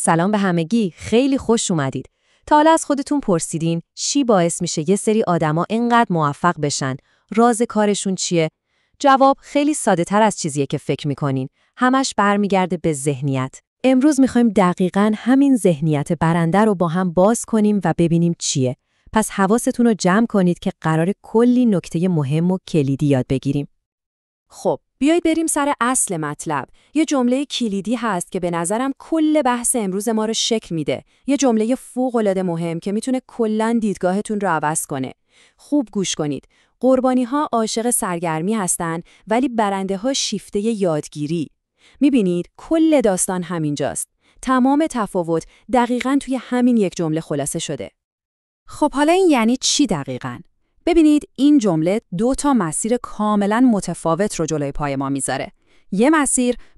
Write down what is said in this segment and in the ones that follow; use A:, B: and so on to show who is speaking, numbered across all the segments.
A: سلام به همگی، خیلی خوش اومدید. تا حالا از خودتون پرسیدین چی باعث میشه یه سری آدما اینقدر موفق بشن؟ راز کارشون چیه؟ جواب خیلی ساده تر از چیزیه که فکر میکنین. همش برمیگرده به ذهنیت. امروز میخوایم دقیقاً همین ذهنیت برنده رو با هم باز کنیم و ببینیم چیه. پس حواستون رو جمع کنید که قراره کلی نکته مهم و کلیدی یاد بگیریم. خب، بیایید بریم سر اصل مطلب. یه جمله کلیدی هست که به نظرم کل بحث امروز ما رو شکل میده. یه جمله فوق‌العاده مهم که میتونه کلاً دیدگاهتون رو عوض کنه. خوب گوش کنید. قربانی‌ها عاشق سرگرمی هستن ولی برنده‌ها شیفته یادگیری. میبینید کل داستان همینجاست. تمام تفاوت دقیقاً توی همین یک جمله خلاصه شده. خب حالا این یعنی چی دقیقاً؟ ببینید این جمله 2 مسیر کاملاً متفاوت رو جلوی پای ما میذاره. یه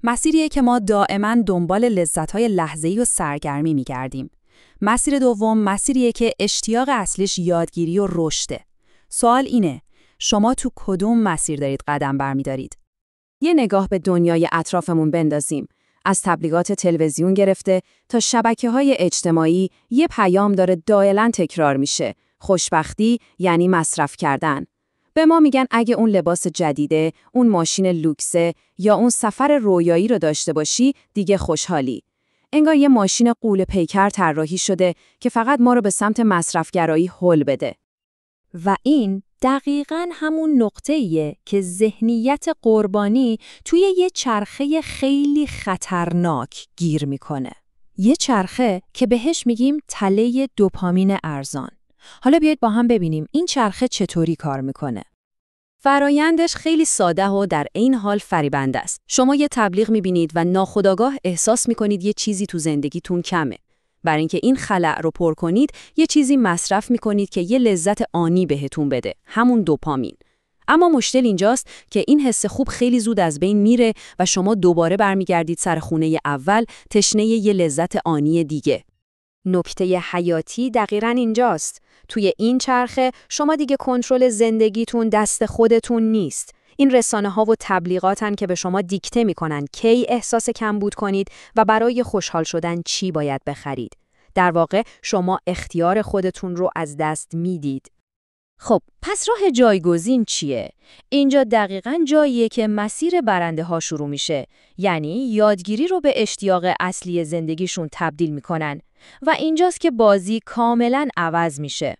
A: مسیریه که ما دائما دنبال لذت‌های لحظه‌ای و سرگرمی میگردیم. مسیر دوم مسیریه که اشتیاق اصلیش یادگیری و رشده. سوال اینه، شما تو کدوم مسیر دارید قدم برمی‌دارید؟ یه نگاه به دنیای اطرافمون بندازیم. از تبلیغات تلویزیون گرفته تا شبکه‌های اجتماعی یه پیام داره دائما تکرار میشه. خوشبختی یعنی مصرف کردن. به ما میگن اگه اون لباس جدیده، اون ماشین لوکسه یا اون سفر رویایی رو داشته باشی، دیگه خوشحالی. انگار یه ماشین غول پیکر طراحی شده که فقط ما رو به سمت مصرفگرایی هل بده. و این دقیقاً همون نقطه‌ایه که ذهنیت قربانی توی یه چرخه خیلی خطرناک گیر میکنه. یه چرخه که بهش میگیم تله دوپامین ارزان. حالا بیایید با هم ببینیم این چرخه چطوری کار میکنه. فرایندش خیلی ساده و در عین حال فریبنده است. شما یه تبلیغ میبینید و ناخودآگاه احساس میکنید یه چیزی تو زندگیتون کمه. برای اینکه این خلأ رو پر کنید، یه چیزی مصرف میکنید که یه لذت آنی بهتون بده، همون دوپامین. اما مشکل اینجاست که این حس خوب خیلی زود از بین میره و شما دوباره برمیگردید سر خونه اول، تشنه یه لذت آنی دیگه. نکته حیاتی دقیقاً اینجاست. توی این چرخه شما دیگه کنترل زندگیتون دست خودتون نیست. این رسانه‌ها و تبلیغاتن که به شما دیکته میکنن کی احساس کمبود کنید و برای خوشحال شدن چی باید بخرید. در واقع شما اختیار خودتون رو از دست میدید. خب، پس راه جایگزین چیه؟ اینجا دقیقاً جاییه که مسیر برنده ها شروع میشه. یعنی یادگیری رو به اشتیاق اصلی زندگیشون تبدیل میکنن و اینجاست که بازی کاملاً عوض میشه.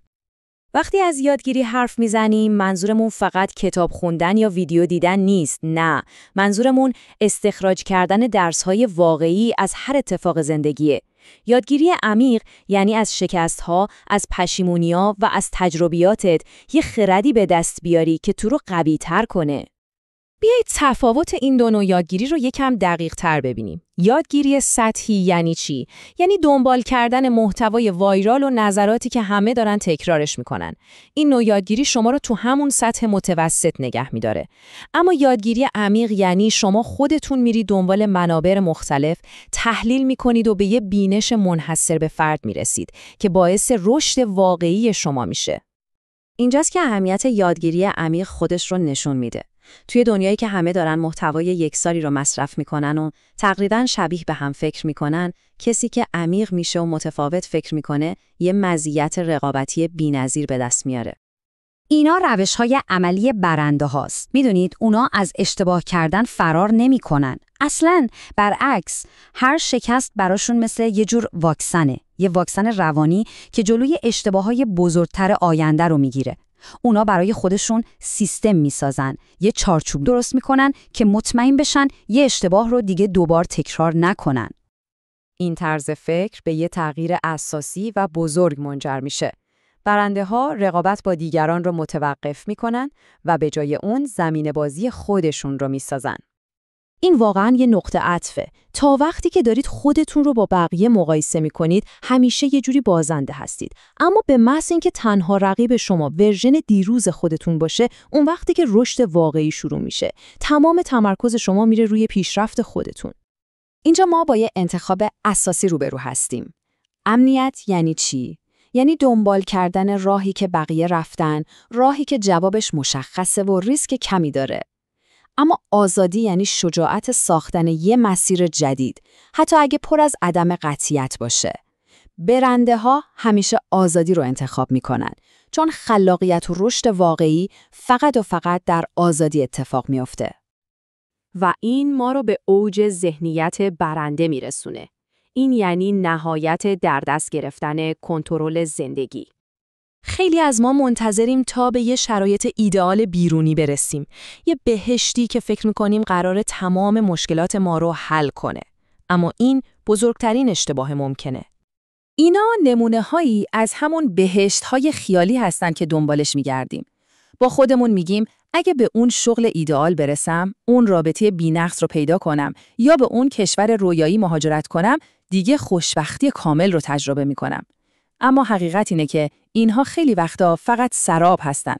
A: وقتی از یادگیری حرف میزنیم منظورمون فقط کتاب خوندن یا ویدیو دیدن نیست. نه، منظورمون استخراج کردن درس‌های واقعی از هر اتفاق زندگیه. یادگیری عمیق یعنی از شکست‌ها، از پشیمونی‌ها و از تجربیاتت یه خردی به دست بیاری که تو رو قوی‌تر کنه. بیایید تفاوت این دو نوع یادگیری رو یکم دقیق‌تر ببینیم. یادگیری سطحی یعنی چی؟ یعنی دنبال کردن محتوای وایرال و نظراتی که همه دارن تکرارش میکنن. این نوع یادگیری شما رو تو همون سطح متوسط نگه میداره. اما یادگیری عمیق یعنی شما خودتون میری دنبال منابع مختلف، تحلیل میکنید و به یه بینش منحصر به فرد میرسید که باعث رشد واقعی شما میشه. اینجاست که اهمیت یادگیری عمیق خودش رو نشون میده. توی دنیایی که همه دارن محتوای یکسانی رو مصرف میکنن و تقریباً شبیه به هم فکر میکنن، کسی که عمیق میشه و متفاوت فکر میکنه یه مزیت رقابتی بی‌نظیر به دست میاره. اینا روش‌های عملی برنده هاست. میدونید اونا از اشتباه کردن فرار نمیکنن. اصلاً برعکس، هر شکست براشون مثل یه جور واکسنه، یه واکسن روانی که جلوی اشتباه‌های بزرگتر آینده رو میگیره. اونا برای خودشون سیستم میسازن، یه چارچوب درست میکنن که مطمئن بشن یه اشتباه رو دیگه دوبار تکرار نکنن. این طرز فکر به یه تغییر اساسی و بزرگ منجر میشه. برنده ها رقابت با دیگران رو متوقف میکنن و به جای اون زمین بازی خودشون رو میسازن. این واقعاً یه نقطه عطفه. تا وقتی که دارید خودتون رو با بقیه مقایسه می‌کنید، همیشه یه جوری بازنده هستید. اما به محض اینکه تنها رقیب شما ورژن دیروز خودتون باشه، اون وقتی که رشد واقعی شروع میشه. تمام تمرکز شما میره روی پیشرفت خودتون. اینجا ما با یه انتخاب اساسی روبرو هستیم. امنیت یعنی چی؟ یعنی دنبال کردن راهی که بقیه رفتن، راهی که جوابش مشخصه و ریسک کمی داره.
B: اما آزادی یعنی شجاعت ساختن یه مسیر جدید، حتی اگه پر از عدم قطعیت باشه. برنده ها همیشه آزادی رو انتخاب میکنن، چون خلاقیت و رشد واقعی فقط و فقط در آزادی اتفاق میفته.
A: و این ما رو به اوج ذهنیت برنده میرسونه. این یعنی نهایت در دست گرفتن کنترل زندگی. خیلی از ما منتظریم تا به یه شرایط ایدئال بیرونی برسیم، یه بهشتی که فکر میکنیم قراره تمام مشکلات ما رو حل کنه. اما این بزرگترین اشتباه ممکنه.
B: اینا نمونه‌هایی از همون بهشت‌های خیالی هستن که دنبالش می‌گردیم. با خودمون میگیم اگه به اون شغل ایدئال برسم، اون رابطه بی‌نقص رو پیدا کنم یا به اون کشور رویایی مهاجرت کنم، دیگه خوشبختی کامل رو تجربه می‌کنم. اما حقیقت اینه که اینها خیلی وقتا فقط سراب هستن.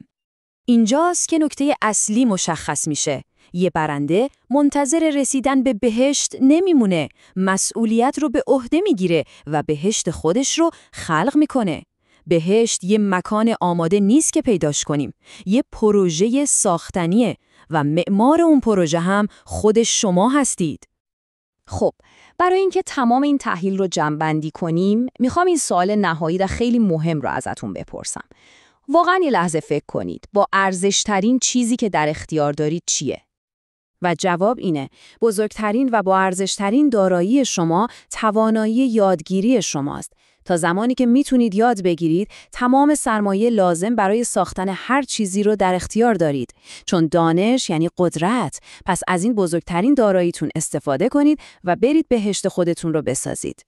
A: اینجاست که نکته اصلی مشخص میشه. یه برنده منتظر رسیدن به بهشت نمیمونه، مسئولیت رو به عهده میگیره و بهشت خودش رو خلق میکنه. بهشت یه مکان آماده نیست که پیداش کنیم، یه پروژه ساختنیه و معمار اون پروژه هم خود شما هستید.
B: خب، برای اینکه تمام این تحلیل رو جمع‌بندی کنیم، میخوام این سوال نهایی و خیلی مهم رو ازتون بپرسم. واقعا یه لحظه فکر کنید، با ارزش‌ترین چیزی که در اختیار دارید چیه؟ و جواب اینه، بزرگترین و با ارزش‌ترین دارایی شما توانایی یادگیری شماست. تا زمانی که میتونید یاد بگیرید، تمام سرمایه لازم برای ساختن هر چیزی رو در اختیار دارید. چون دانش یعنی قدرت، پس از این بزرگترین داراییتون استفاده کنید و برید بهشت خودتون رو بسازید.